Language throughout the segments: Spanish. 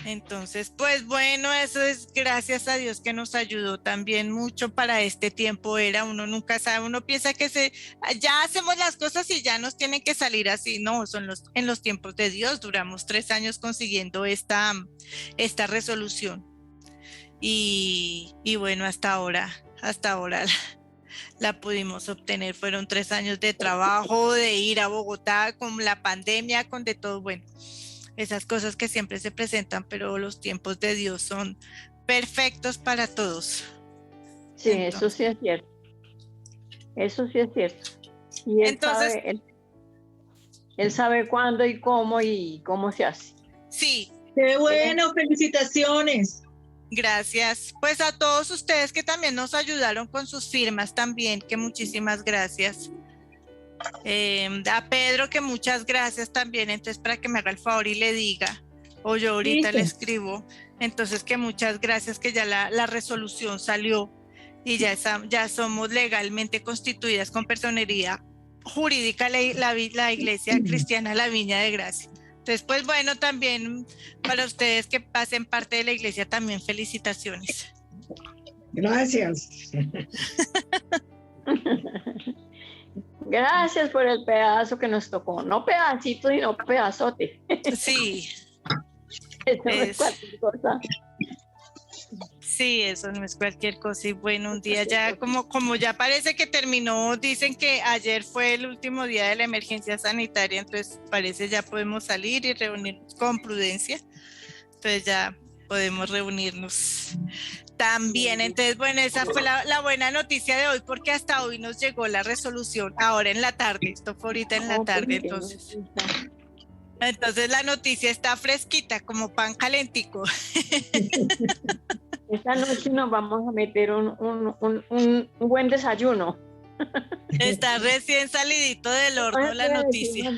Entonces, pues bueno, eso es gracias a Dios que nos ayudó también mucho para este tiempo. Uno nunca sabe, uno piensa que ya hacemos las cosas y ya nos tienen que salir así. No, en los tiempos de Dios. Duramos 3 años consiguiendo esta resolución. Y bueno, hasta ahora la pudimos obtener. Fueron 3 años de trabajo, de ir a Bogotá con la pandemia, con de todo. Bueno, esas cosas que siempre se presentan, pero los tiempos de Dios son perfectos para todos. Sí, eso sí es cierto. Eso sí es cierto. Y él sabe cuándo y cómo se hace. Sí. ¡Qué bueno! ¡Felicitaciones! Gracias. Pues a todos ustedes que también nos ayudaron con sus firmas también, que muchísimas gracias. A Pedro que muchas gracias también, entonces para que me haga el favor y le diga, o yo ahorita le escribo, entonces que muchas gracias, que ya la resolución salió y ya somos legalmente constituidas con personería jurídica la Iglesia Cristiana La Viña de Gracia. Entonces, pues bueno, también para ustedes que pasen parte de la iglesia, también felicitaciones. Gracias. Gracias por el pedazo que nos tocó. No pedacito, sino pedazote. Sí. Eso no es cualquier cosa. Sí, eso no es cualquier cosa. Y bueno, un día ya, como ya parece que terminó, dicen que ayer fue el último día de la emergencia sanitaria, entonces parece ya podemos salir y reunirnos con prudencia. Entonces ya podemos reunirnos también. Entonces, bueno, esa fue la buena noticia de hoy, porque hasta hoy nos llegó la resolución, ahora en la tarde, esto fue ahorita en la tarde, entonces la noticia está fresquita, como pan calentico. Esta noche nos vamos a meter un buen desayuno. Está recién salidito del horno la noticia.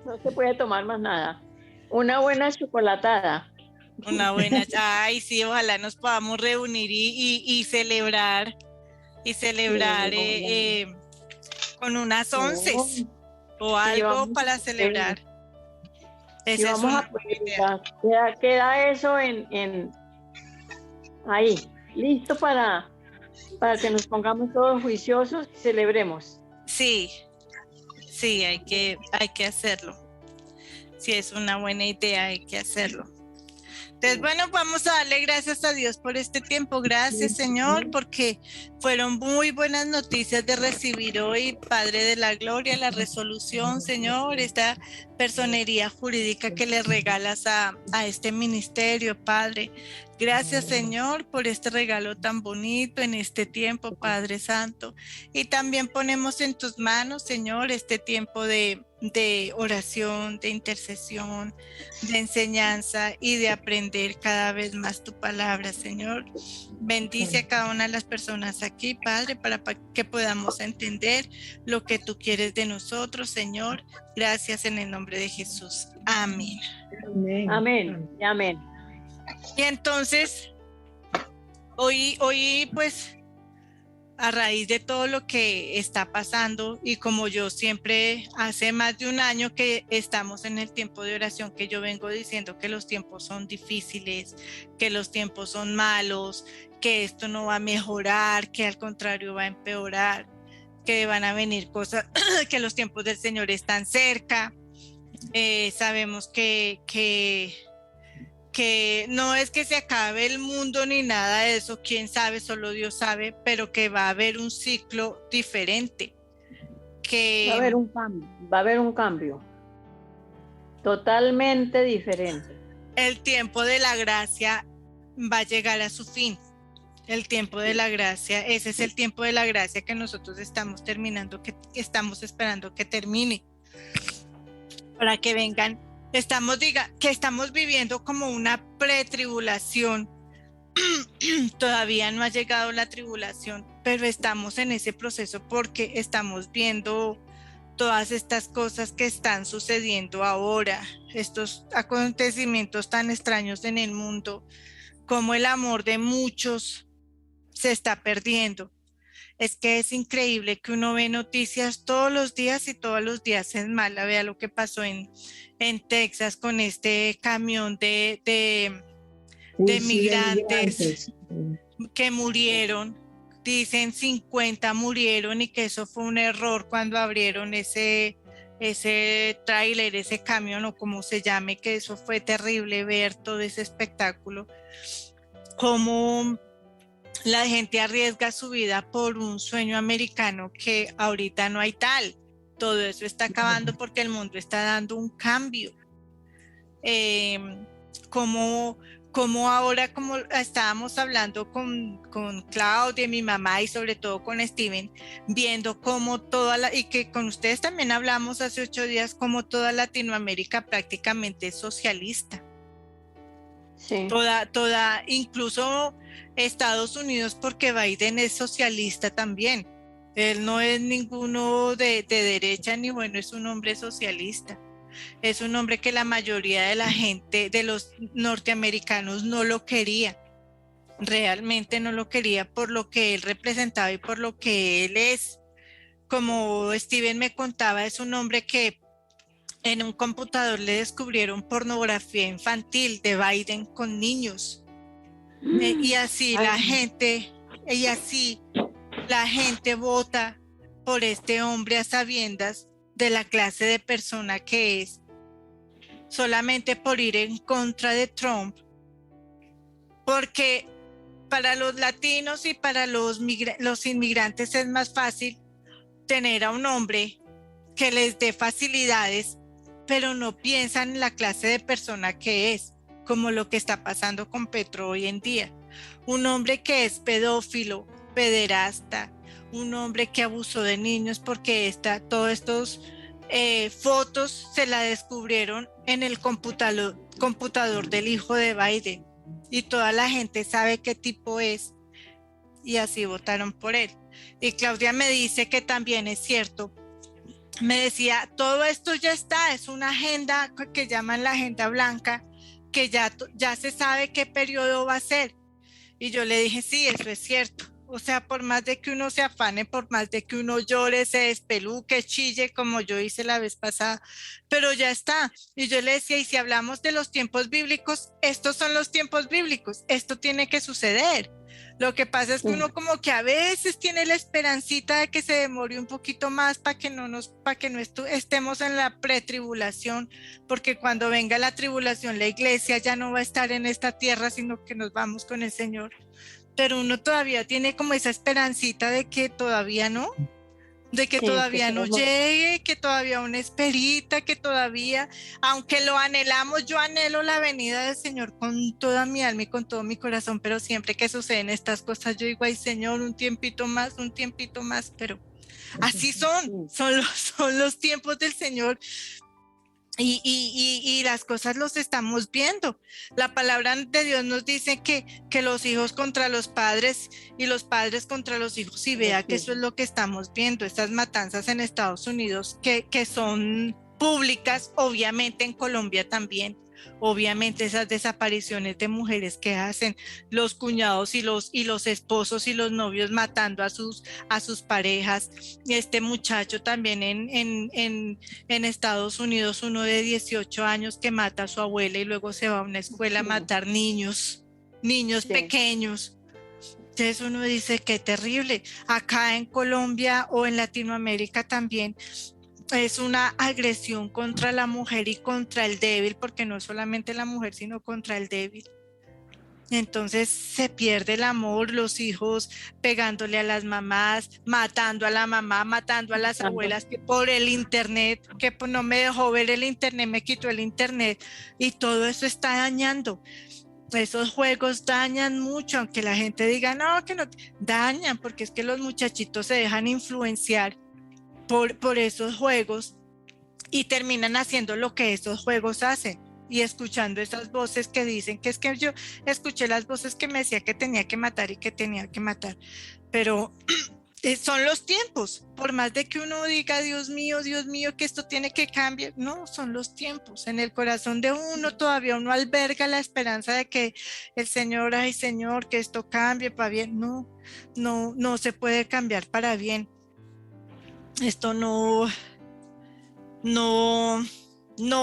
No se puede tomar más nada. Una buena chocolatada. Una buena, ay sí, ojalá nos podamos reunir y celebrar con unas onces o algo para celebrar. Esa es una idea. Queda eso en ahí, listo para que nos pongamos todos juiciosos y celebremos. Sí, hay que hacerlo. Sí, es una buena idea, hay que hacerlo. Entonces, bueno, vamos a darle gracias a Dios por este tiempo. Gracias, Señor, porque fueron muy buenas noticias de recibir hoy, Padre de la Gloria, la resolución, Señor, esta personería jurídica que le regalas a este ministerio, Padre. Gracias, Señor, por este regalo tan bonito en este tiempo, Padre Santo. Y también ponemos en tus manos, Señor, este tiempo de oración, de intercesión, de enseñanza y de aprender cada vez más tu palabra, Señor. Bendice a cada una de las personas aquí, Padre, para que podamos entender lo que tú quieres de nosotros, Señor. Gracias en el nombre de Jesús. Amén. Amén. Amén. Amén. Y entonces, hoy pues, a raíz de todo lo que está pasando, y como yo siempre hace más de un año que estamos en el tiempo de oración, que yo vengo diciendo que los tiempos son difíciles, que los tiempos son malos, que esto no va a mejorar, que al contrario va a empeorar, que van a venir cosas, que los tiempos del Señor están cerca. Sabemos que no es que se acabe el mundo ni nada de eso, quién sabe, solo Dios sabe, pero que va a haber un ciclo diferente. Va a haber un cambio totalmente diferente. El tiempo de la gracia va a llegar a su fin. El tiempo de la gracia, ese es el tiempo de la gracia que nosotros estamos terminando, que estamos esperando que termine, para que vengan. Que estamos viviendo como una pretribulación. Todavía no ha llegado la tribulación, pero estamos en ese proceso porque estamos viendo todas estas cosas que están sucediendo ahora, estos acontecimientos tan extraños en el mundo, como el amor de muchos se está perdiendo. es que es increíble que uno ve noticias todos los días y todos los días es mala. Vea lo que pasó en Texas con este camión de migrantes que murieron. Dicen 50 murieron y que eso fue un error cuando abrieron ese tráiler, ese camión o como se llame, que eso fue terrible ver todo ese espectáculo. Cómo la gente arriesga su vida por un sueño americano que ahorita no hay tal. Todo eso está acabando porque el mundo está dando un cambio. Como ahora, como estábamos hablando con Claudia, mi mamá, y sobre todo con Steven, viendo cómo y que con ustedes también hablamos hace 8 días, como toda Latinoamérica prácticamente es socialista. Sí. Toda, incluso Estados Unidos, porque Biden es socialista también. Él no es ninguno de derecha ni bueno, es un hombre socialista. Es un hombre que la mayoría de la gente, de los norteamericanos, no lo quería. Realmente no lo quería por lo que él representaba y por lo que él es. Como Steven me contaba, es un hombre que en un computador le descubrieron pornografía infantil de Biden con niños. Y así la gente vota por este hombre a sabiendas de la clase de persona que es, solamente por ir en contra de Trump, porque para los latinos y para los inmigrantes es más fácil tener a un hombre que les dé facilidades, pero no piensan en la clase de persona que es, como lo que está pasando con Petro hoy en día. Un hombre que es pedófilo, pederasta, un hombre que abusó de niños porque todos estos fotos se la descubrieron en el computador del hijo de Biden y toda la gente sabe qué tipo es y así votaron por él. Y Claudia me dice que también es cierto. Me decía, todo esto ya está, es una agenda que llaman la agenda blanca, que ya se sabe qué periodo va a ser. Y yo le dije, sí, eso es cierto. O sea, por más de que uno se afane, por más de que uno llore, se despeluque, chille, como yo hice la vez pasada, pero ya está. Y yo le decía, y si hablamos de los tiempos bíblicos, estos son los tiempos bíblicos, esto tiene que suceder. Lo que pasa es que uno como que a veces tiene la esperancita de que se demore un poquito más para que no estemos en la pretribulación, porque cuando venga la tribulación la iglesia ya no va a estar en esta tierra, sino que nos vamos con el Señor. Pero uno todavía tiene como esa esperancita de que todavía no, de que todavía no llegue, que todavía una esperita, que todavía, aunque lo anhelamos, yo anhelo la venida del Señor con toda mi alma y con todo mi corazón, pero siempre que suceden estas cosas yo digo, ay Señor, un tiempito más, pero así son los tiempos del Señor. Y las cosas los estamos viendo. La palabra de Dios nos dice que los hijos contra los padres y los padres contra los hijos, y vea que eso es lo que estamos viendo, estas matanzas en Estados Unidos que son públicas, obviamente en Colombia también, obviamente esas desapariciones de mujeres que hacen los cuñados y los esposos y los novios matando a sus parejas. Este muchacho también en Estados Unidos, uno de 18 años que mata a su abuela y luego se va a una escuela a matar niños pequeños. Entonces uno dice qué terrible. Acá en Colombia o en Latinoamérica también es una agresión contra la mujer y contra el débil, porque no es solamente la mujer, sino contra el débil. Entonces se pierde el amor, los hijos pegándole a las mamás, matando a la mamá, matando a las abuelas, que por el internet, que no me dejó ver el internet, me quitó el internet, y todo eso está dañando. Esos juegos dañan mucho, aunque la gente diga no, que no, dañan, porque es que los muchachitos se dejan influenciar por esos juegos y terminan haciendo lo que esos juegos hacen y escuchando esas voces que dicen que es que yo escuché las voces que me decía que tenía que matar y que tenía que matar, pero son los tiempos, por más de que uno diga, Dios mío, que esto tiene que cambiar, no, son los tiempos. En el corazón de uno todavía uno alberga la esperanza de que el Señor, ay Señor, que esto cambie para bien. No, no se puede cambiar para bien. Esto no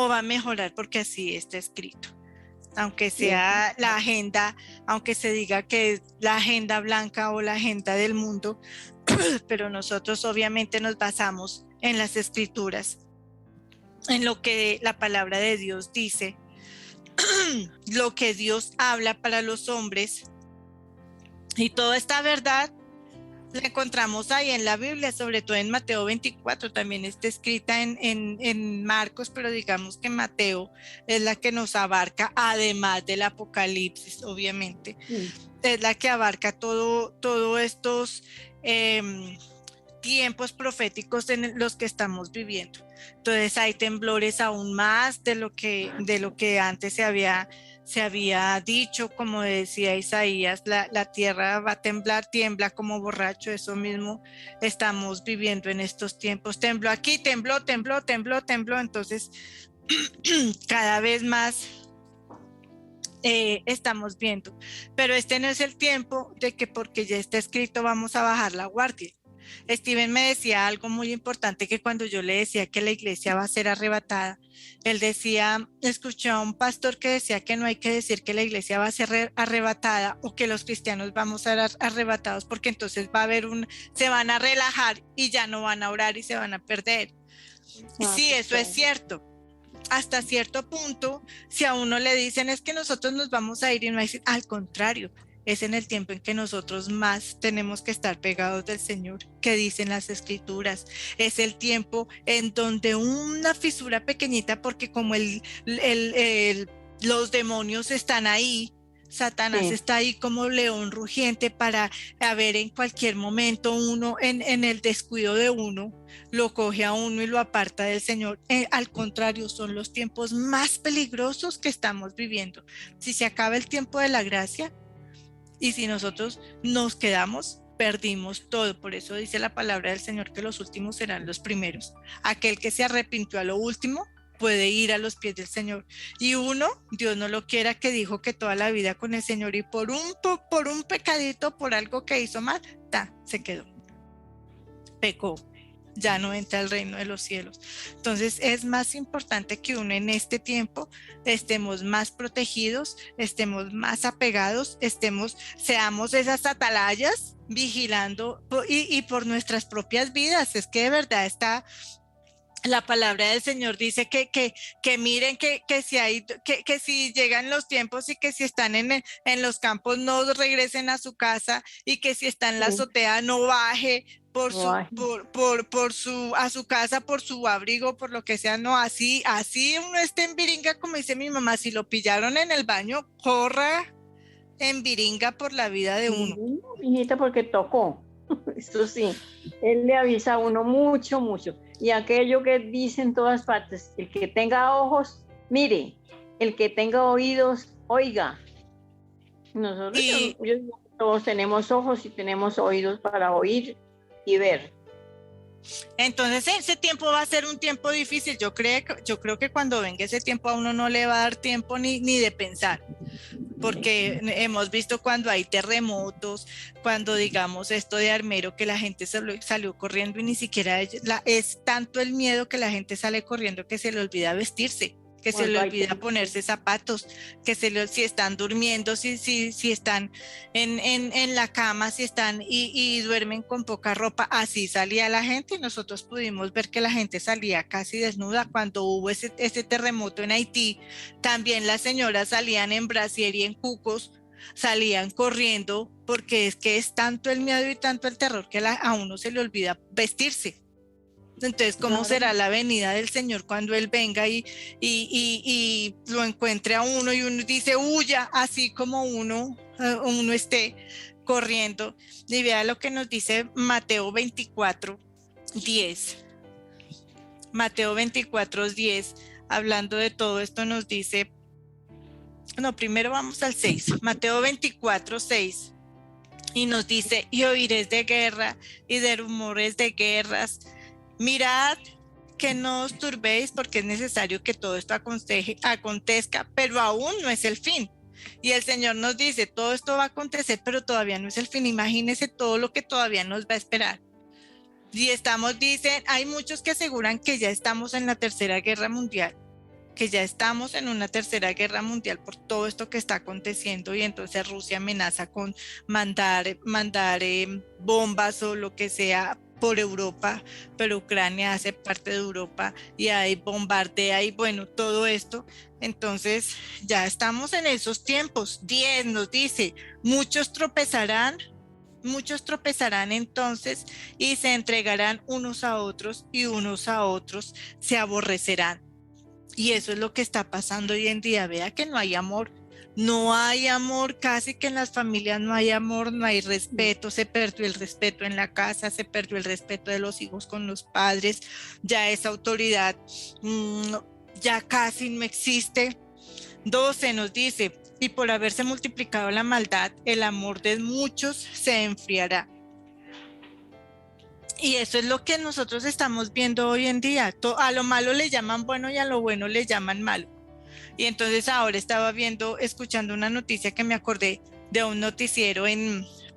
va a mejorar porque así está escrito. Aunque sea la agenda, aunque se diga que es la agenda blanca o la agenda del mundo, pero nosotros obviamente nos basamos en las escrituras, en lo que la palabra de Dios dice, lo que Dios habla para los hombres, y toda esta verdad la encontramos ahí en la Biblia, sobre todo en Mateo 24, también está escrita en Marcos, pero digamos que Mateo es la que nos abarca, además del Apocalipsis, obviamente, es la que abarca todo estos tiempos proféticos en los que estamos viviendo. Entonces hay temblores aún más de lo que antes se había dicho, como decía Isaías, la tierra va a temblar, tiembla como borracho. Eso mismo estamos viviendo en estos tiempos. Tembló aquí, tembló. Entonces cada vez más estamos viendo, pero este no es el tiempo de que porque ya está escrito vamos a bajar la guardia. Steven me decía algo muy importante, que cuando yo le decía que la iglesia va a ser arrebatada, él decía, escuché a un pastor que decía que no hay que decir que la iglesia va a ser arrebatada o que los cristianos vamos a ser arrebatados, porque entonces va a haber se van a relajar y ya no van a orar y se van a perder. Sí, eso es cierto. Hasta cierto punto, si a uno le dicen es que nosotros nos vamos a ir, y no hay, al contrario, es en el tiempo en que nosotros más tenemos que estar pegados del Señor, que dicen las escrituras. Es el tiempo en donde una fisura pequeñita, porque como los demonios están ahí, Satanás está ahí como león rugiente para ver en cualquier momento uno, en el descuido de uno, lo coge a uno y lo aparta del Señor. Al contrario, son los tiempos más peligrosos que estamos viviendo. Si se acaba el tiempo de la gracia y si nosotros nos quedamos, perdimos todo. Por eso dice la palabra del Señor que los últimos serán los primeros. Aquel que se arrepintió a lo último puede ir a los pies del Señor. Y uno, Dios no lo quiera, que dijo que toda la vida con el Señor y por un pecadito, por algo que hizo mal, se quedó. Pecó. Ya no entra al reino de los cielos. Entonces es más importante que uno en este tiempo estemos más protegidos, estemos más apegados, seamos esas atalayas vigilando y por nuestras propias vidas. Es que de verdad está... La palabra del Señor dice que miren que si llegan los tiempos y que si están en los campos no regresen a su casa, y que si está en la azotea no baje a su casa por su abrigo, por lo que sea. No, así uno esté en viringa, como dice mi mamá, si lo pillaron en el baño, corra en viringa por la vida de uno. Hijita, porque tocó. Eso sí, él le avisa a uno mucho. Y aquello que dice en todas partes, el que tenga ojos, mire, el que tenga oídos, oiga. Nosotros todos tenemos ojos y tenemos oídos para oír y ver. Entonces ese tiempo va a ser un tiempo difícil. Yo creo que cuando venga ese tiempo a uno no le va a dar tiempo ni de pensar, porque hemos visto cuando hay terremotos, cuando digamos esto de Armero, que la gente salió corriendo y ni siquiera es tanto el miedo que la gente sale corriendo que se le olvida vestirse, que se le olvida ponerse zapatos, si están durmiendo, si están en la cama, si están y duermen con poca ropa. Así salía la gente, y nosotros pudimos ver que la gente salía casi desnuda. Cuando hubo ese terremoto en Haití, también las señoras salían en brasier y en cucos, salían corriendo, porque es que es tanto el miedo y tanto el terror que a uno se le olvida vestirse. Entonces, ¿cómo será la venida del Señor cuando Él venga y lo encuentre a uno y uno dice, huya, así como uno esté corriendo? Y vea lo que nos dice Mateo 24:10. Mateo 24:10, hablando de todo esto, nos dice, no, primero vamos al 6, Mateo 24:6. Y nos dice, y oiréis de guerra y de rumores de guerras. Mirad que no os turbéis, porque es necesario que todo esto acontezca, pero aún no es el fin. Y el Señor nos dice, todo esto va a acontecer, pero todavía no es el fin. Imagínense todo lo que todavía nos va a esperar. Y dicen, hay muchos que aseguran que ya estamos en la tercera guerra mundial, que ya estamos en una tercera guerra mundial por todo esto que está aconteciendo, y entonces Rusia amenaza con mandar bombas o lo que sea por Europa, pero Ucrania hace parte de Europa y hay bombardea y bueno, todo esto. Entonces ya estamos en esos tiempos. 10 nos dice, muchos tropezarán entonces y se entregarán unos a otros y unos a otros se aborrecerán. Y eso es lo que está pasando hoy en día. Vea que no hay amor. No hay amor, casi que en las familias no hay amor, no hay respeto, se perdió el respeto en la casa, se perdió el respeto de los hijos con los padres, ya esa autoridad ya casi no existe. 12 nos dice, y por haberse multiplicado la maldad, el amor de muchos se enfriará. Y eso es lo que nosotros estamos viendo hoy en día. A lo malo le llaman bueno y a lo bueno le llaman malo. Y entonces ahora estaba escuchando una noticia que me acordé de un noticiero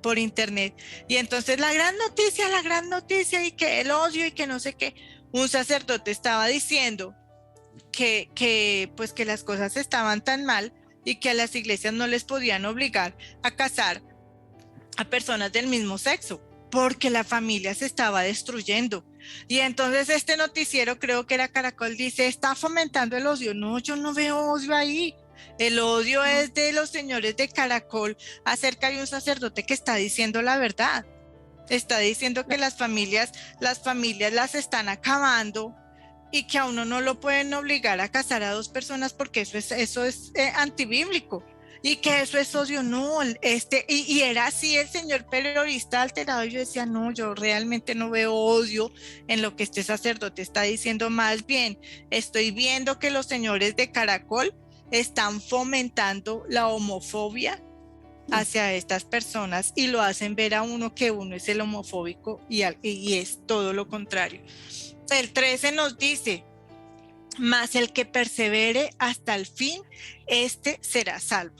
por internet. Y entonces la gran noticia y que el odio y que no sé qué. Un sacerdote estaba diciendo que las cosas estaban tan mal y que a las iglesias no les podían obligar a casar a personas del mismo sexo, porque la familia se estaba destruyendo. Y entonces este noticiero, creo que era Caracol, dice, está fomentando el odio. No, yo no veo odio ahí. El odio es de los señores de Caracol acerca de un sacerdote que está diciendo la verdad. Está diciendo que las familias las están acabando y que a uno no lo pueden obligar a casar a 2 personas porque eso es antibíblico. Y que eso es odio, no, y era así el señor periodista alterado. Yo decía, no, yo realmente no veo odio en lo que este sacerdote está diciendo, más bien estoy viendo que los señores de Caracol están fomentando la homofobia hacia estas personas y lo hacen ver a uno que uno es el homofóbico y es todo lo contrario. El 13 nos dice, mas el que persevere hasta el fin, este será salvo.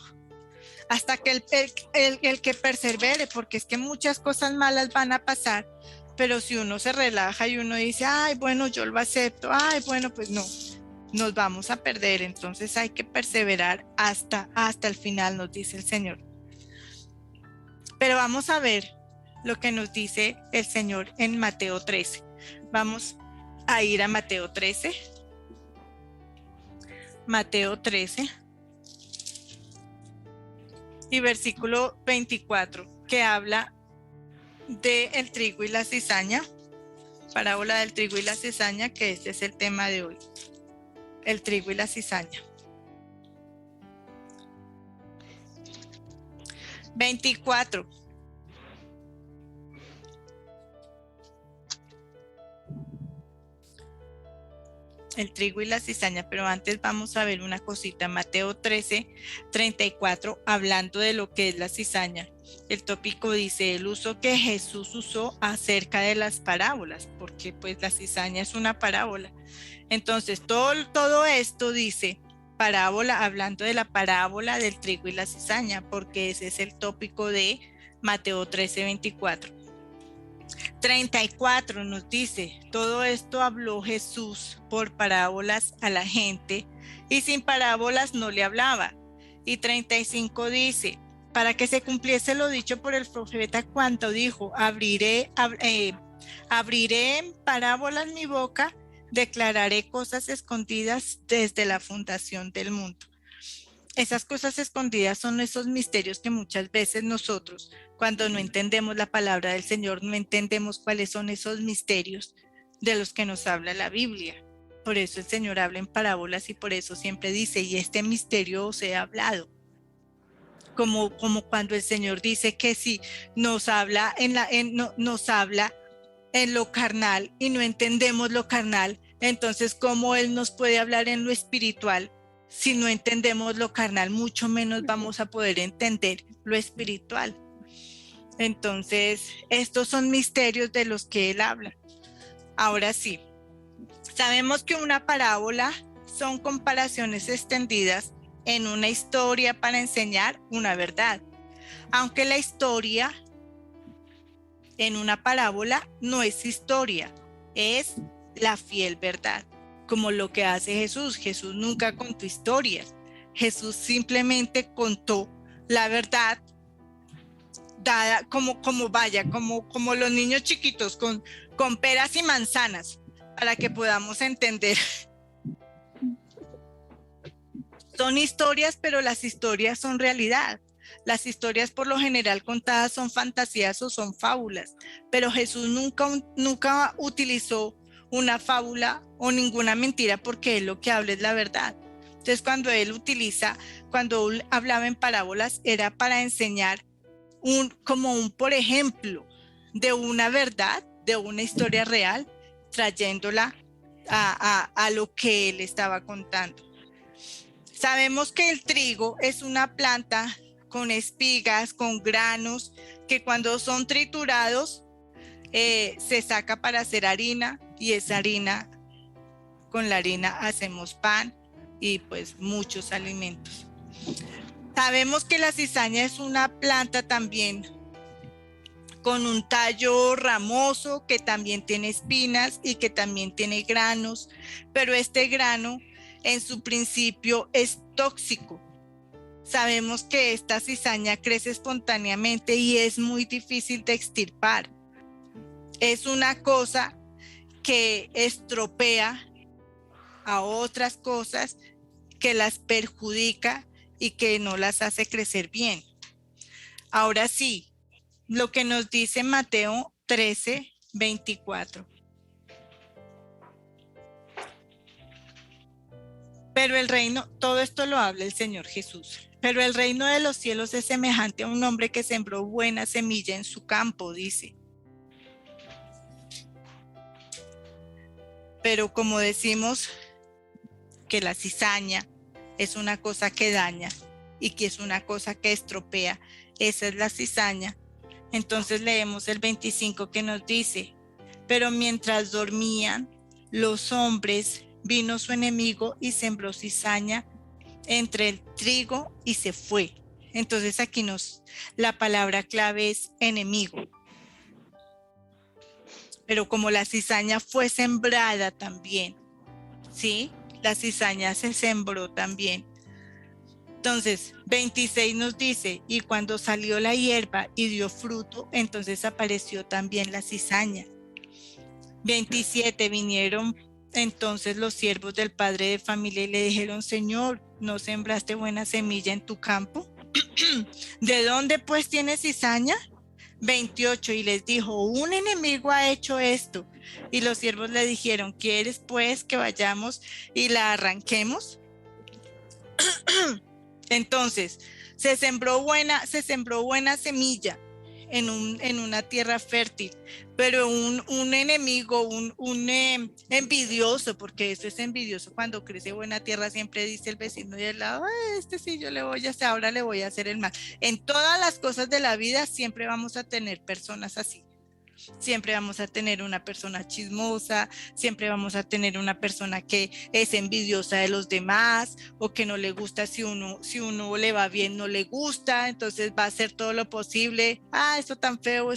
Hasta que el que persevere, porque es que muchas cosas malas van a pasar, pero si uno se relaja y uno dice, ay, bueno, yo lo acepto, ay, bueno, pues no, nos vamos a perder. Entonces hay que perseverar hasta el final, nos dice el Señor. Pero vamos a ver lo que nos dice el Señor en Mateo 13. Vamos a ir a Mateo 13. Mateo 13 y versículo 24, que habla del trigo y la cizaña, parábola del trigo y la cizaña, que este es el tema de hoy, el trigo y la cizaña. 24. El trigo y la cizaña, pero antes vamos a ver una cosita. Mateo 13, 34, hablando de lo que es la cizaña. El tópico dice el uso que Jesús usó acerca de las parábolas, porque pues la cizaña es una parábola. Entonces todo esto dice parábola, hablando de la parábola del trigo y la cizaña, porque ese es el tópico de Mateo 13, 24. 34 nos dice, todo esto habló Jesús por parábolas a la gente y sin parábolas no le hablaba. Y 35 dice, para que se cumpliese lo dicho por el profeta cuando dijo, abriré en parábolas mi boca, declararé cosas escondidas desde la fundación del mundo. Esas cosas escondidas son esos misterios que muchas veces nosotros, cuando no entendemos la palabra del Señor, no entendemos cuáles son esos misterios de los que nos habla la Biblia. Por eso el Señor habla en parábolas y por eso siempre dice, y este misterio os he hablado. Como cuando el Señor dice que si nos habla nos habla en lo carnal y no entendemos lo carnal, entonces ¿cómo Él nos puede hablar en lo espiritual? Si no entendemos lo carnal, mucho menos vamos a poder entender lo espiritual. Entonces, estos son misterios de los que él habla. Ahora sí, sabemos que una parábola son comparaciones extendidas en una historia para enseñar una verdad. Aunque la historia en una parábola no es historia, es la fiel verdad, como lo que hace Jesús. Jesús nunca contó historias. Jesús simplemente contó la verdad dada como los niños chiquitos con peras y manzanas, para que podamos entender. Son historias, pero las historias son realidad. Las historias por lo general contadas son fantasías o son fábulas, pero Jesús nunca utilizó una fábula o ninguna mentira, porque él lo que habla es la verdad. Entonces cuando él hablaba en parábolas, era para enseñar como un por ejemplo de una verdad, de una historia real, trayéndola a lo que él estaba contando. Sabemos que el trigo es una planta con espigas, con granos, que cuando son triturados se saca para hacer harina, y esa harina, con la harina hacemos pan y pues muchos alimentos. Sabemos que la cizaña es una planta también con un tallo ramoso, que también tiene espinas y que también tiene granos, pero este grano en su principio es tóxico. Sabemos que esta cizaña crece espontáneamente y es muy difícil de extirpar. Es una cosa que estropea a otras cosas, que las perjudica y que no las hace crecer bien. Ahora sí, lo que nos dice Mateo 13:24. Pero el reino, todo esto lo habla el Señor Jesús. Pero el reino de los cielos es semejante a un hombre que sembró buena semilla en su campo, dice. Pero como decimos que la cizaña es una cosa que daña y que es una cosa que estropea, esa es la cizaña. Entonces leemos el 25 que nos dice: pero mientras dormían los hombres, vino su enemigo y sembró cizaña entre el trigo y se fue. Entonces aquí la palabra clave es enemigo. Pero como la cizaña fue sembrada también, ¿sí? La cizaña se sembró también. Entonces, 26 nos dice: y cuando salió la hierba y dio fruto, entonces apareció también la cizaña. 27, vinieron entonces los siervos del padre de familia y le dijeron: Señor, ¿no sembraste buena semilla en tu campo? ¿De dónde pues tienes cizaña? 28, y les dijo: un enemigo ha hecho esto. Y los siervos le dijeron: ¿quieres pues que vayamos y la arranquemos? Entonces, se sembró buena semilla en una tierra fértil, pero un enemigo, un envidioso, porque eso es envidioso, cuando crece buena tierra siempre dice el vecino de al lado: este sí yo le voy a hacer, ahora le voy a hacer el mal. En todas las cosas de la vida siempre vamos a tener personas así. Siempre vamos a tener una persona chismosa, siempre vamos a tener una persona que es envidiosa de los demás, o que no le gusta si uno le va bien, no le gusta, entonces va a hacer todo lo posible. Eso tan feo,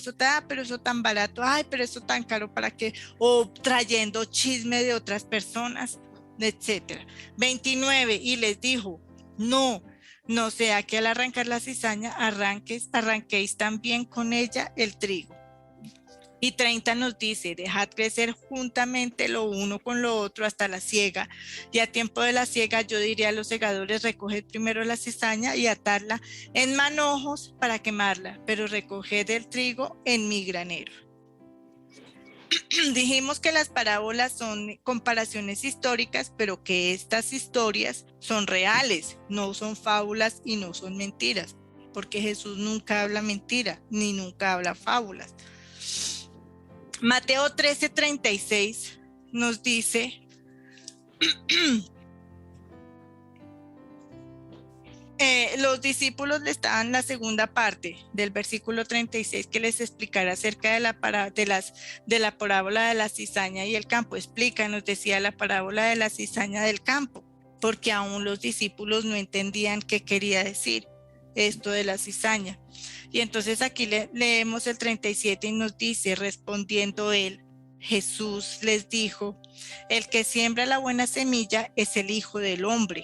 pero eso tan barato, pero eso tan caro, ¿para qué? O trayendo chisme de otras personas, etcétera. 29, y les dijo: no sea que al arrancar la cizaña arranquéis también con ella el trigo. Y 30 nos dice: dejad crecer juntamente lo uno con lo otro hasta la siega. Y a tiempo de la siega yo diré a los segadores: recoged primero la cizaña y atadla en manojos para quemarla, pero recoged el trigo en mi granero. Dijimos que las parábolas son comparaciones históricas, pero que estas historias son reales, no son fábulas y no son mentiras, porque Jesús nunca habla mentira, ni nunca habla fábulas. Mateo 13:36 nos dice: los discípulos le estaban la segunda parte del versículo 36 que les explicara acerca de la parábola de la cizaña y el campo. Nos decía la parábola de la cizaña del campo, porque aún los discípulos no entendían qué quería decir esto de la cizaña. Y entonces aquí leemos el 37 y nos dice, respondiendo él, Jesús les dijo, el que siembra la buena semilla es el Hijo del Hombre.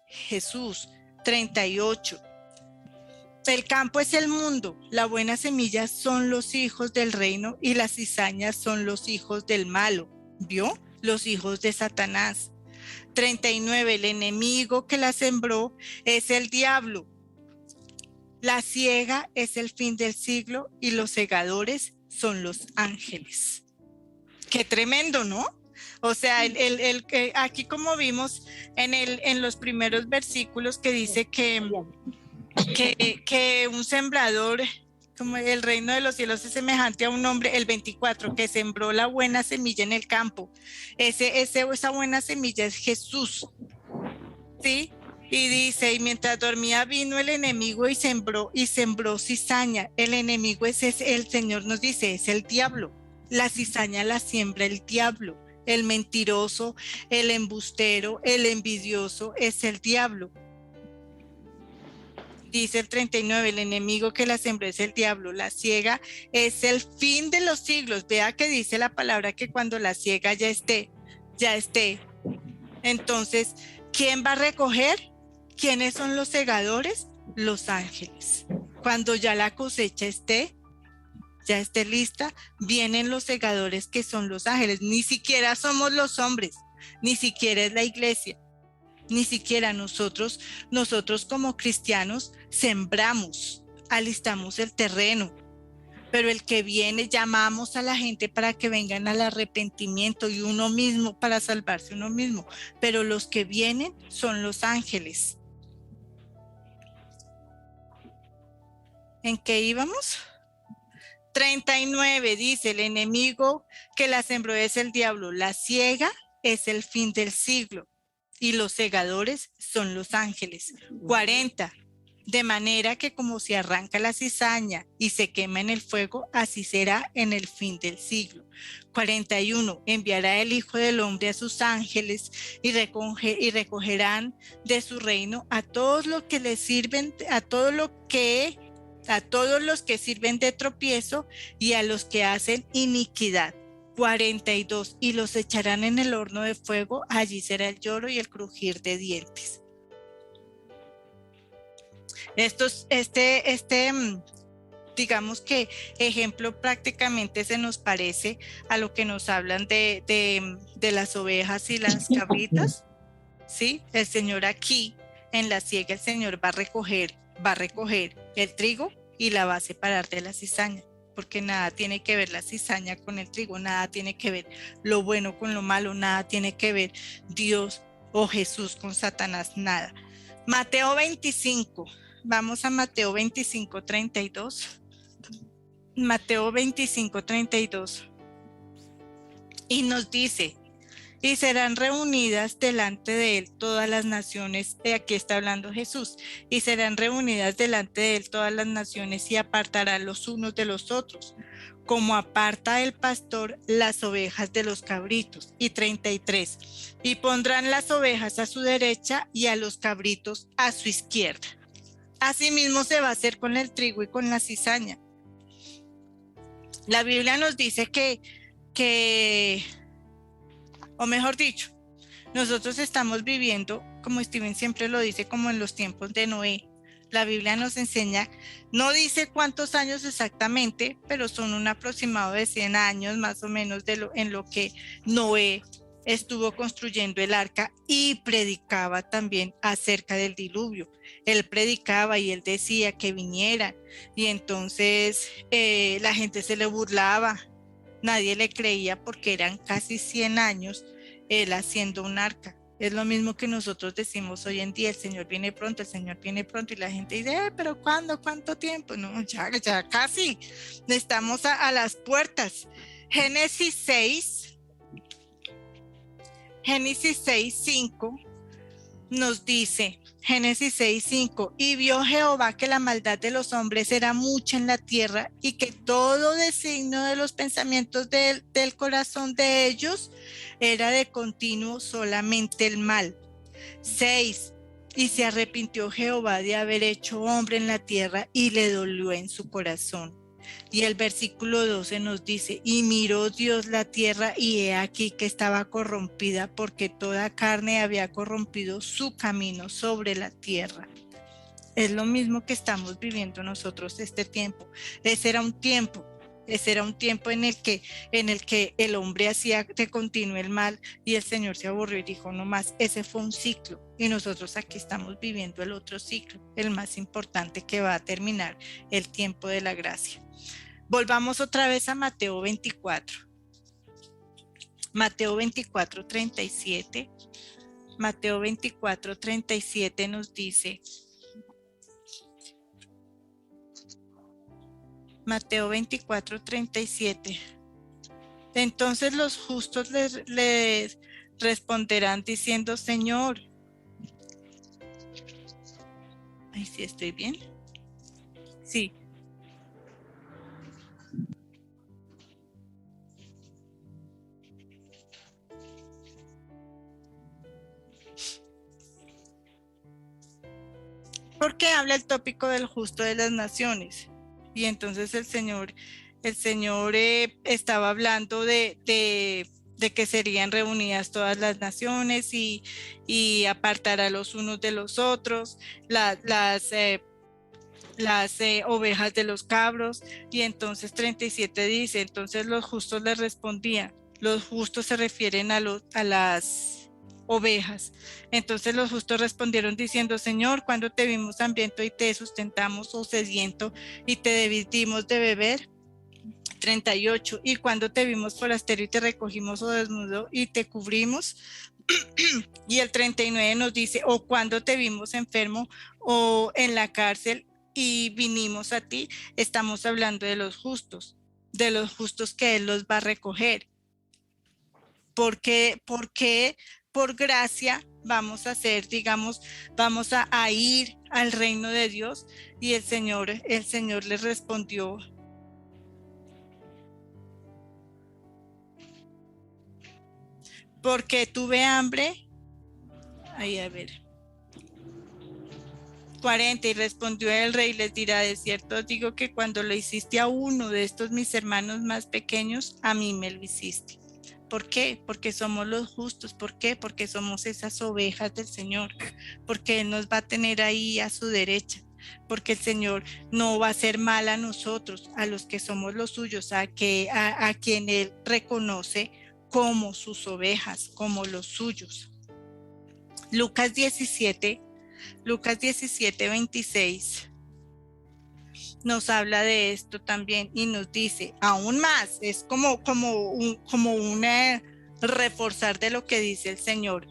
Jesús. 38. El campo es el mundo, la buena semilla son los hijos del reino y las cizañas son los hijos del malo. ¿Vio? Los hijos de Satanás. 39. El enemigo que la sembró es el diablo. La siega es el fin del siglo y los segadores son los ángeles. Qué tremendo, ¿no? O sea, aquí como vimos en los primeros versículos que dice que un sembrador, como el reino de los cielos es semejante a un hombre, el 24, que sembró la buena semilla en el campo. Esa buena semilla es Jesús, ¿sí? Y dice, y mientras dormía vino el enemigo y sembró cizaña. El enemigo el Señor nos dice, es el diablo. La cizaña la siembra el diablo. El mentiroso, el embustero, el envidioso es el diablo. Dice el 39, el enemigo que la sembró es el diablo. La siega es el fin de los siglos. Vea que dice la palabra que cuando la siega ya esté. Entonces, ¿quién va a recoger? ¿Quiénes son los segadores? Los ángeles. Cuando ya la cosecha ya esté lista, vienen los segadores que son los ángeles. Ni siquiera somos los hombres, ni siquiera es la iglesia, ni siquiera nosotros como cristianos sembramos, alistamos el terreno, pero el que viene, llamamos a la gente para que vengan al arrepentimiento y uno mismo para salvarse uno mismo, pero los que vienen son los ángeles. ¿En qué íbamos? 39 dice, el enemigo que la sembró es el diablo, la siega es el fin del siglo y los segadores son los ángeles. 40, de manera que como se arranca la cizaña y se quema en el fuego, así será en el fin del siglo. 41, enviará el Hijo del Hombre a sus ángeles y recogerán de su reino a todos los que le sirven, a todos los que sirven de tropiezo y a los que hacen iniquidad. 42, y los echarán en el horno de fuego, allí será el lloro y el crujir de dientes. Digamos que ejemplo prácticamente se nos parece a lo que nos hablan de las ovejas y las cabritas, ¿sí? El Señor aquí en la siega, el Señor va a recoger el trigo y la va a separar de la cizaña, porque nada tiene que ver la cizaña con el trigo, nada tiene que ver lo bueno con lo malo, nada tiene que ver Dios o Jesús con Satanás, nada. Mateo 25, vamos a Mateo 25, 32. Mateo 25, 32. Y nos dice, y serán reunidas delante de él todas las naciones, aquí está hablando Jesús, y serán reunidas delante de él todas las naciones y apartará los unos de los otros, como aparta el pastor las ovejas de los cabritos. Y 33, y pondrán las ovejas a su derecha y a los cabritos a su izquierda. Asimismo se va a hacer con el trigo y con la cizaña. La Biblia nos dice o mejor dicho, nosotros estamos viviendo, como Steven siempre lo dice, como en los tiempos de Noé. La Biblia nos enseña, no dice cuántos años exactamente, pero son un aproximado de 100 años más o menos en lo que Noé estuvo construyendo el arca y predicaba también acerca del diluvio. Él predicaba y él decía que vinieran y entonces la gente se le burlaba. Nadie le creía porque eran casi 100 años él haciendo un arca. Es lo mismo que nosotros decimos hoy en día, el Señor viene pronto, el Señor viene pronto, y la gente dice, pero ¿cuándo? ¿Cuánto tiempo? No, ya casi, estamos a las puertas. Génesis 6, 5 nos dice, Génesis 6:5. Y vio Jehová que la maldad de los hombres era mucha en la tierra y que todo designio de los pensamientos del corazón de ellos era de continuo solamente el mal. 6. Y se arrepintió Jehová de haber hecho hombre en la tierra y le dolió en su corazón. Y el versículo 12 nos dice, y miró Dios la tierra y he aquí que estaba corrompida porque toda carne había corrompido su camino sobre la tierra. Es lo mismo que estamos viviendo nosotros este tiempo. Ese era un tiempo en el que el hombre hacía de continuo el mal y el Señor se aburrió y dijo no más. Ese fue un ciclo y nosotros aquí estamos viviendo el otro ciclo, el más importante, que va a terminar el tiempo de la gracia. Volvamos otra vez a Mateo 24. Mateo 24:37. Mateo 24:37 nos dice, Mateo 24:37. Entonces los justos les responderán diciendo, Señor. Ay, ¿sí estoy bien? Sí. Porque habla el tópico del justo de las naciones. Y entonces el Señor estaba hablando de que serían reunidas todas las naciones y apartará los unos de los otros, las ovejas de los cabros. Y entonces 37 dice, entonces los justos le respondían, los justos se refieren a las ovejas. Entonces los justos respondieron diciendo, Señor, ¿cuándo te vimos hambriento y te sustentamos, o sediento y te dimos de beber? 38. ¿Y cuándo te vimos forastero y te recogimos, o desnudo y te cubrimos? Y el 39 nos dice, o cuándo te vimos enfermo o en la cárcel y vinimos a ti. Estamos hablando de los justos que Él los va a recoger. Porque por gracia vamos a hacer, digamos, vamos a ir al reino de Dios. Y el Señor les respondió, porque tuve hambre. Ahí, a ver. 40. Y respondió el rey, les dirá, de cierto os digo que cuando lo hiciste a uno de estos mis hermanos más pequeños, a mí me lo hiciste. ¿Por qué? Porque somos los justos. ¿Por qué? Porque somos esas ovejas del Señor. Porque Él nos va a tener ahí a su derecha. Porque el Señor no va a hacer mal a nosotros, a los que somos los suyos, a quien Él reconoce como sus ovejas, como los suyos. Lucas 17:26 nos habla de esto también y nos dice aún más, es como un reforzar de lo que dice el Señor.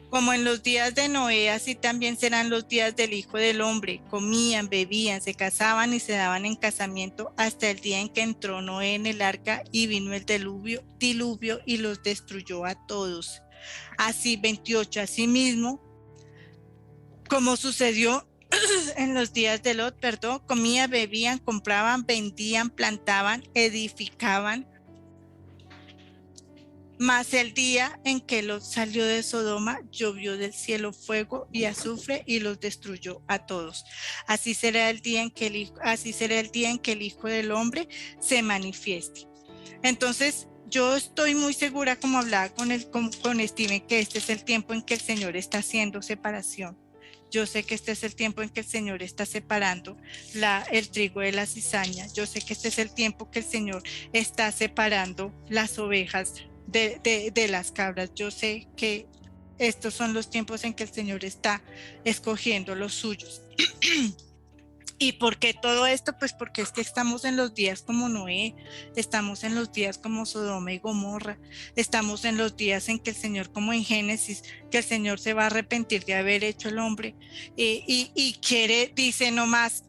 Como en los días de Noé, así también serán los días del Hijo del Hombre. Comían, bebían, se casaban y se daban en casamiento hasta el día en que entró Noé en el arca y vino el diluvio y los destruyó a todos. Así 28, asimismo, como sucedió en los días de Lot, comían, bebían, compraban, vendían, plantaban, edificaban. Mas el día en que Lot salió de Sodoma, llovió del cielo fuego y azufre y los destruyó a todos. Así será el día en que el Hijo del Hombre se manifieste. Entonces, yo estoy muy segura, como hablaba con Steven, que este es el tiempo en que el Señor está haciendo separación. Yo sé que este es el tiempo en que el Señor está separando el trigo de la cizaña. Yo sé que este es el tiempo que el Señor está separando las ovejas de las cabras. Yo sé que estos son los tiempos en que el Señor está escogiendo los suyos. ¿Y por qué todo esto? Pues porque es que estamos en los días como Noé, estamos en los días como Sodoma y Gomorra, estamos en los días en que el Señor, como en Génesis, que el Señor se va a arrepentir de haber hecho el hombre y dice no más,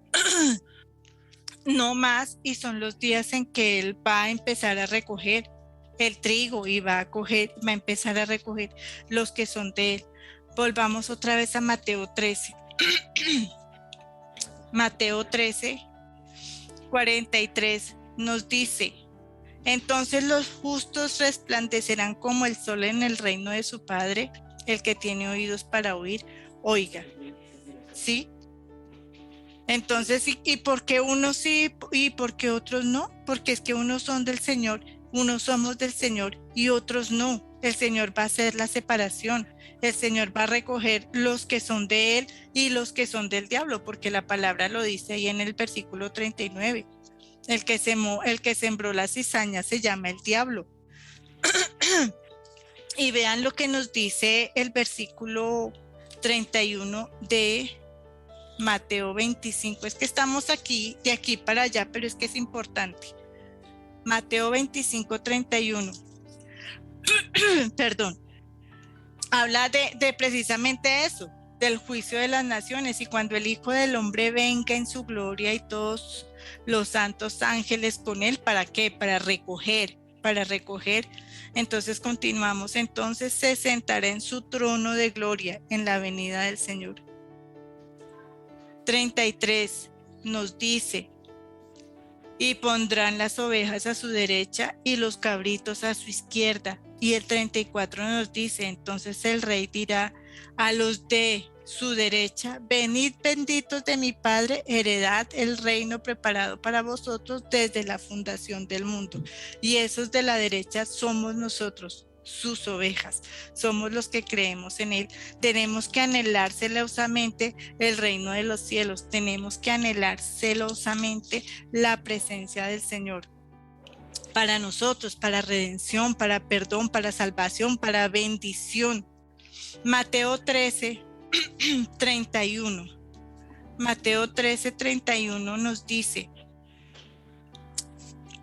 no más, y son los días en que Él va a empezar a recoger el trigo y va a empezar a recoger los que son de Él. Volvamos otra vez a Mateo 13. Mateo 13, 43 nos dice: entonces los justos resplandecerán como el sol en el reino de su Padre. El que tiene oídos para oír, oiga. ¿Sí? Entonces, ¿y por qué unos sí y por qué otros no? Porque es que unos son del Señor, unos somos del Señor y otros no. El Señor va a hacer la separación. El Señor va a recoger los que son de Él y los que son del diablo, porque la palabra lo dice ahí en el versículo 39. El que sembró la cizaña se llama el diablo. Y vean lo que nos dice el versículo 31 de Mateo 25. Es que estamos aquí, de aquí para allá, pero es que es importante. Mateo 25, 31. Perdón. Habla de precisamente eso, del juicio de las naciones. Y cuando el Hijo del Hombre venga en su gloria y todos los santos ángeles con él, ¿para qué? Para recoger. Entonces continuamos. Entonces se sentará en su trono de gloria en la venida del Señor. 33 nos dice: y pondrán las ovejas a su derecha y los cabritos a su izquierda. Y el 34 nos dice: entonces el rey dirá a los de su derecha: venid benditos de mi Padre, heredad el reino preparado para vosotros desde la fundación del mundo. Y esos de la derecha somos nosotros, sus ovejas, somos los que creemos en él. Tenemos que anhelar celosamente el reino de los cielos, tenemos que anhelar celosamente la presencia del Señor para nosotros, para redención, para perdón, para salvación, para bendición. Mateo 13, 31. Mateo 13, 31 nos dice,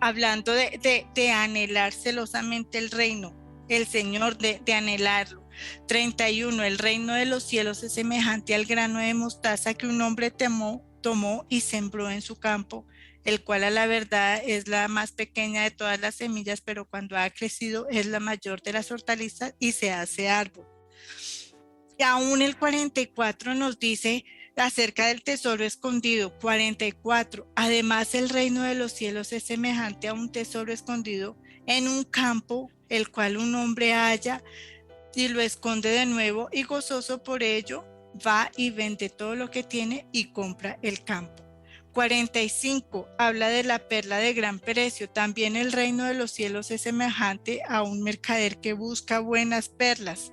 hablando de anhelar celosamente el reino, el Señor, de anhelarlo. 31, el reino de los cielos es semejante al grano de mostaza que un hombre tomó y sembró en su campo, el cual a la verdad es la más pequeña de todas las semillas, pero cuando ha crecido es la mayor de las hortalizas y se hace árbol. Y aún el 44 nos dice acerca del tesoro escondido. 44, además el reino de los cielos es semejante a un tesoro escondido en un campo, el cual un hombre halla y lo esconde de nuevo, y gozoso por ello va y vende todo lo que tiene y compra el campo. 45, habla de la perla de gran precio. También el reino de los cielos es semejante a un mercader que busca buenas perlas,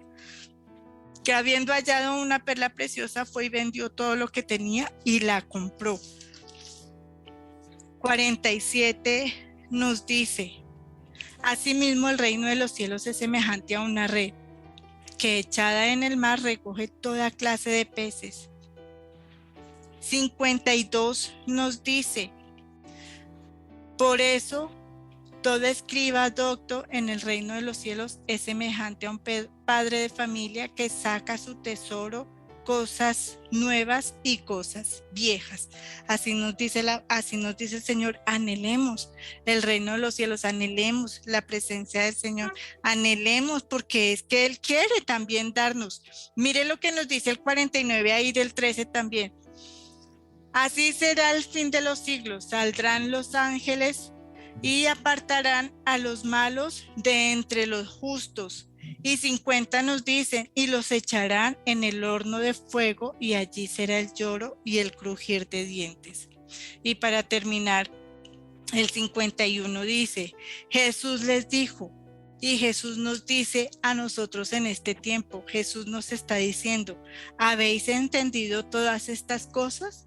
que habiendo hallado una perla preciosa fue y vendió todo lo que tenía y la compró. 47 nos dice: asimismo el reino de los cielos es semejante a una red que echada en el mar recoge toda clase de peces. 52 nos dice: por eso todo escriba docto en el reino de los cielos es semejante a un padre de familia que saca su tesoro, cosas nuevas y cosas viejas. Así nos dice el Señor: anhelemos el reino de los cielos, anhelemos la presencia del Señor, anhelemos, porque es que Él quiere también darnos. Mire lo que nos dice el 49 ahí del 13 también: así será el fin de los siglos, saldrán los ángeles y apartarán a los malos de entre los justos. Y 50 nos dicen: y los echarán en el horno de fuego, y allí será el lloro y el crujir de dientes. Y para terminar, el 51 dice: Jesús les dijo, y Jesús nos dice a nosotros en este tiempo, Jesús nos está diciendo: ¿habéis entendido todas estas cosas?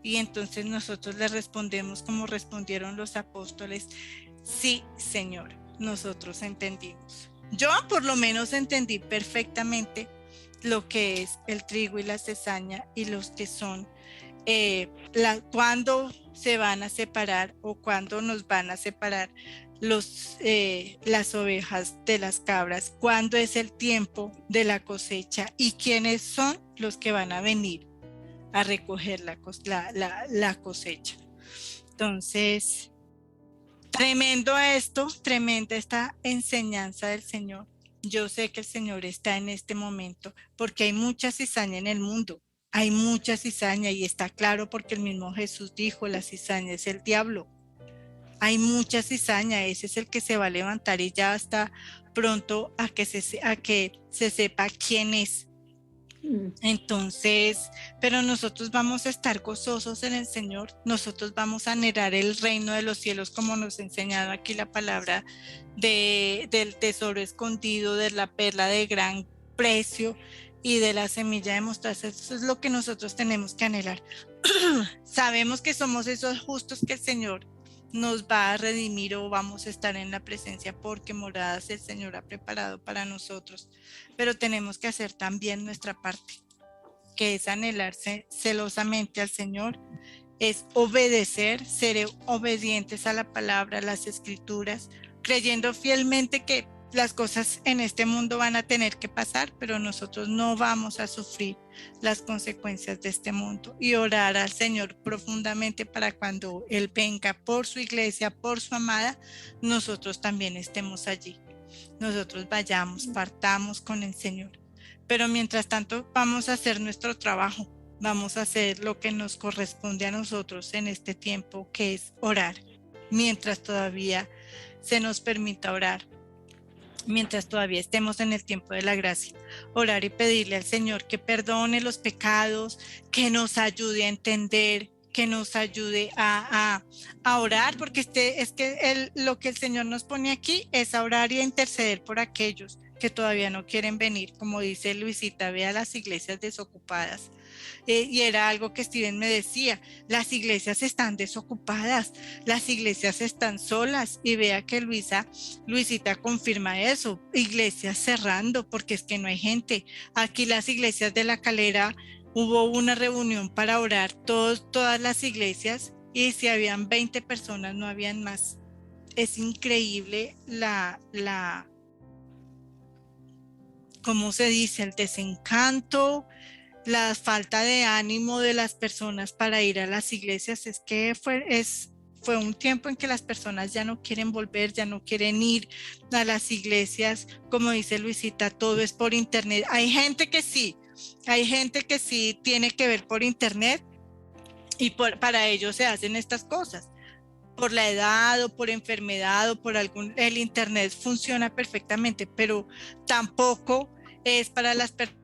Y entonces nosotros le respondemos como respondieron los apóstoles: sí, Señor, nosotros entendimos. Yo por lo menos entendí perfectamente lo que es el trigo y la cizaña, y los que son cuándo se van a separar o cuándo nos van a separar las ovejas de las cabras, cuándo es el tiempo de la cosecha y quiénes son los que van a venir a recoger la cosecha. Entonces, tremendo esto, tremenda esta enseñanza del Señor. Yo sé que el Señor está en este momento porque hay mucha cizaña en el mundo. Hay mucha cizaña y está claro porque el mismo Jesús dijo, la cizaña es el diablo. Hay mucha cizaña, ese es el que se va a levantar y ya está pronto a que se sepa quién es. Entonces, pero nosotros vamos a estar gozosos en el Señor, nosotros vamos a anhelar el reino de los cielos como nos ha enseñado aquí la palabra del tesoro escondido, de la perla de gran precio y de la semilla de mostaza. Eso es lo que nosotros tenemos que anhelar. Sabemos que somos esos justos que el Señor nos va a redimir o vamos a estar en la presencia porque moradas el Señor ha preparado para nosotros, pero tenemos que hacer también nuestra parte, que es anhelarse celosamente al Señor, es obedecer, ser obedientes a la palabra, a las escrituras, creyendo fielmente que las cosas en este mundo van a tener que pasar, pero nosotros no vamos a sufrir las consecuencias de este mundo, y orar al Señor profundamente para cuando Él venga por su iglesia, por su amada, nosotros también estemos allí, nosotros vayamos, partamos con el Señor. Pero mientras tanto vamos a hacer nuestro trabajo, vamos a hacer lo que nos corresponde a nosotros en este tiempo, que es orar, mientras todavía se nos permita orar, mientras todavía estemos en el tiempo de la gracia, orar y pedirle al Señor que perdone los pecados, que nos ayude a entender, que nos ayude a orar, porque lo que el Señor nos pone aquí es a orar y a interceder por aquellos que todavía no quieren venir, como dice Luisita, ve a las iglesias desocupadas. Y era algo que Steven me decía, las iglesias están desocupadas, las iglesias están solas, y vea que Luisita confirma eso, iglesias cerrando porque es que no hay gente. Aquí las iglesias de La Calera hubo una reunión para orar, todas las iglesias, y si habían 20 personas no habían más. Es increíble ¿cómo se dice? El desencanto, la falta de ánimo de las personas para ir a las iglesias. Es que fue un tiempo en que las personas ya no quieren volver, ya no quieren ir a las iglesias. Como dice Luisita, todo es por internet. Hay gente que sí tiene que ver por internet, y para ellos se hacen estas cosas. Por la edad o por enfermedad o por el internet funciona perfectamente, pero tampoco es para las personas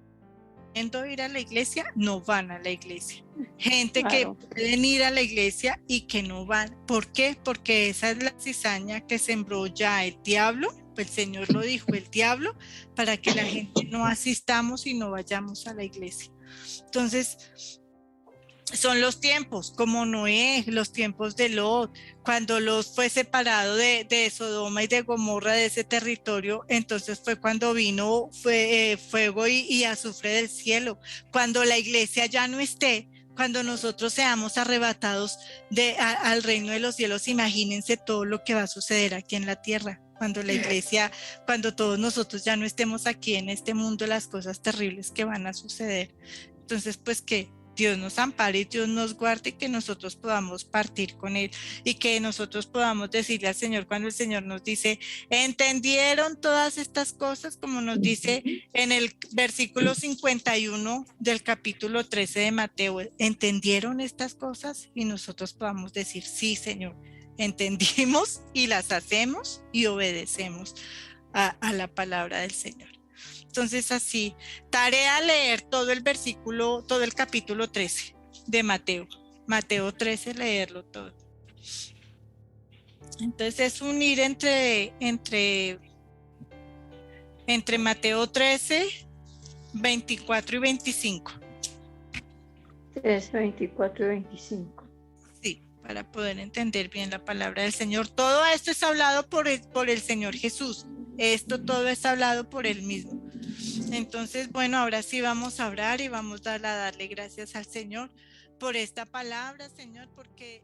que ir a la iglesia, no van a la iglesia. Gente claro, que pueden ir a la iglesia y que no van. ¿Por qué? Porque esa es la cizaña que sembró ya el diablo, el Señor lo dijo, el diablo, para que la gente no asistamos y no vayamos a la iglesia. Entonces, son los tiempos, como Noé, los tiempos de Lot, cuando Lot fue separado de Sodoma y de Gomorra, de ese territorio, entonces fue cuando vino fuego y azufre del cielo. Cuando la iglesia ya no esté, cuando nosotros seamos arrebatados al reino de los cielos, imagínense todo lo que va a suceder aquí en la tierra. Cuando la iglesia, cuando todos nosotros ya no estemos aquí en este mundo, las cosas terribles que van a suceder. Entonces, pues que Dios nos ampare y Dios nos guarde, y que nosotros podamos partir con Él, y que nosotros podamos decirle al Señor cuando el Señor nos dice, ¿entendieron todas estas cosas? Como nos dice en el versículo 51 del capítulo 13 de Mateo, ¿entendieron estas cosas? Y nosotros podamos decir, sí, Señor, entendimos y las hacemos y obedecemos a la palabra del Señor. Entonces así, tarea leer todo el capítulo 13 de Mateo 13, leerlo todo. Entonces es unir entre Mateo 13, 24 y 25. 13, 24 y 25. Sí, para poder entender bien la palabra del Señor. Todo esto es hablado por el Señor Jesús. Esto todo es hablado por Él mismo. Entonces, bueno, ahora sí vamos a orar y vamos a darle gracias al Señor por esta palabra, Señor, porque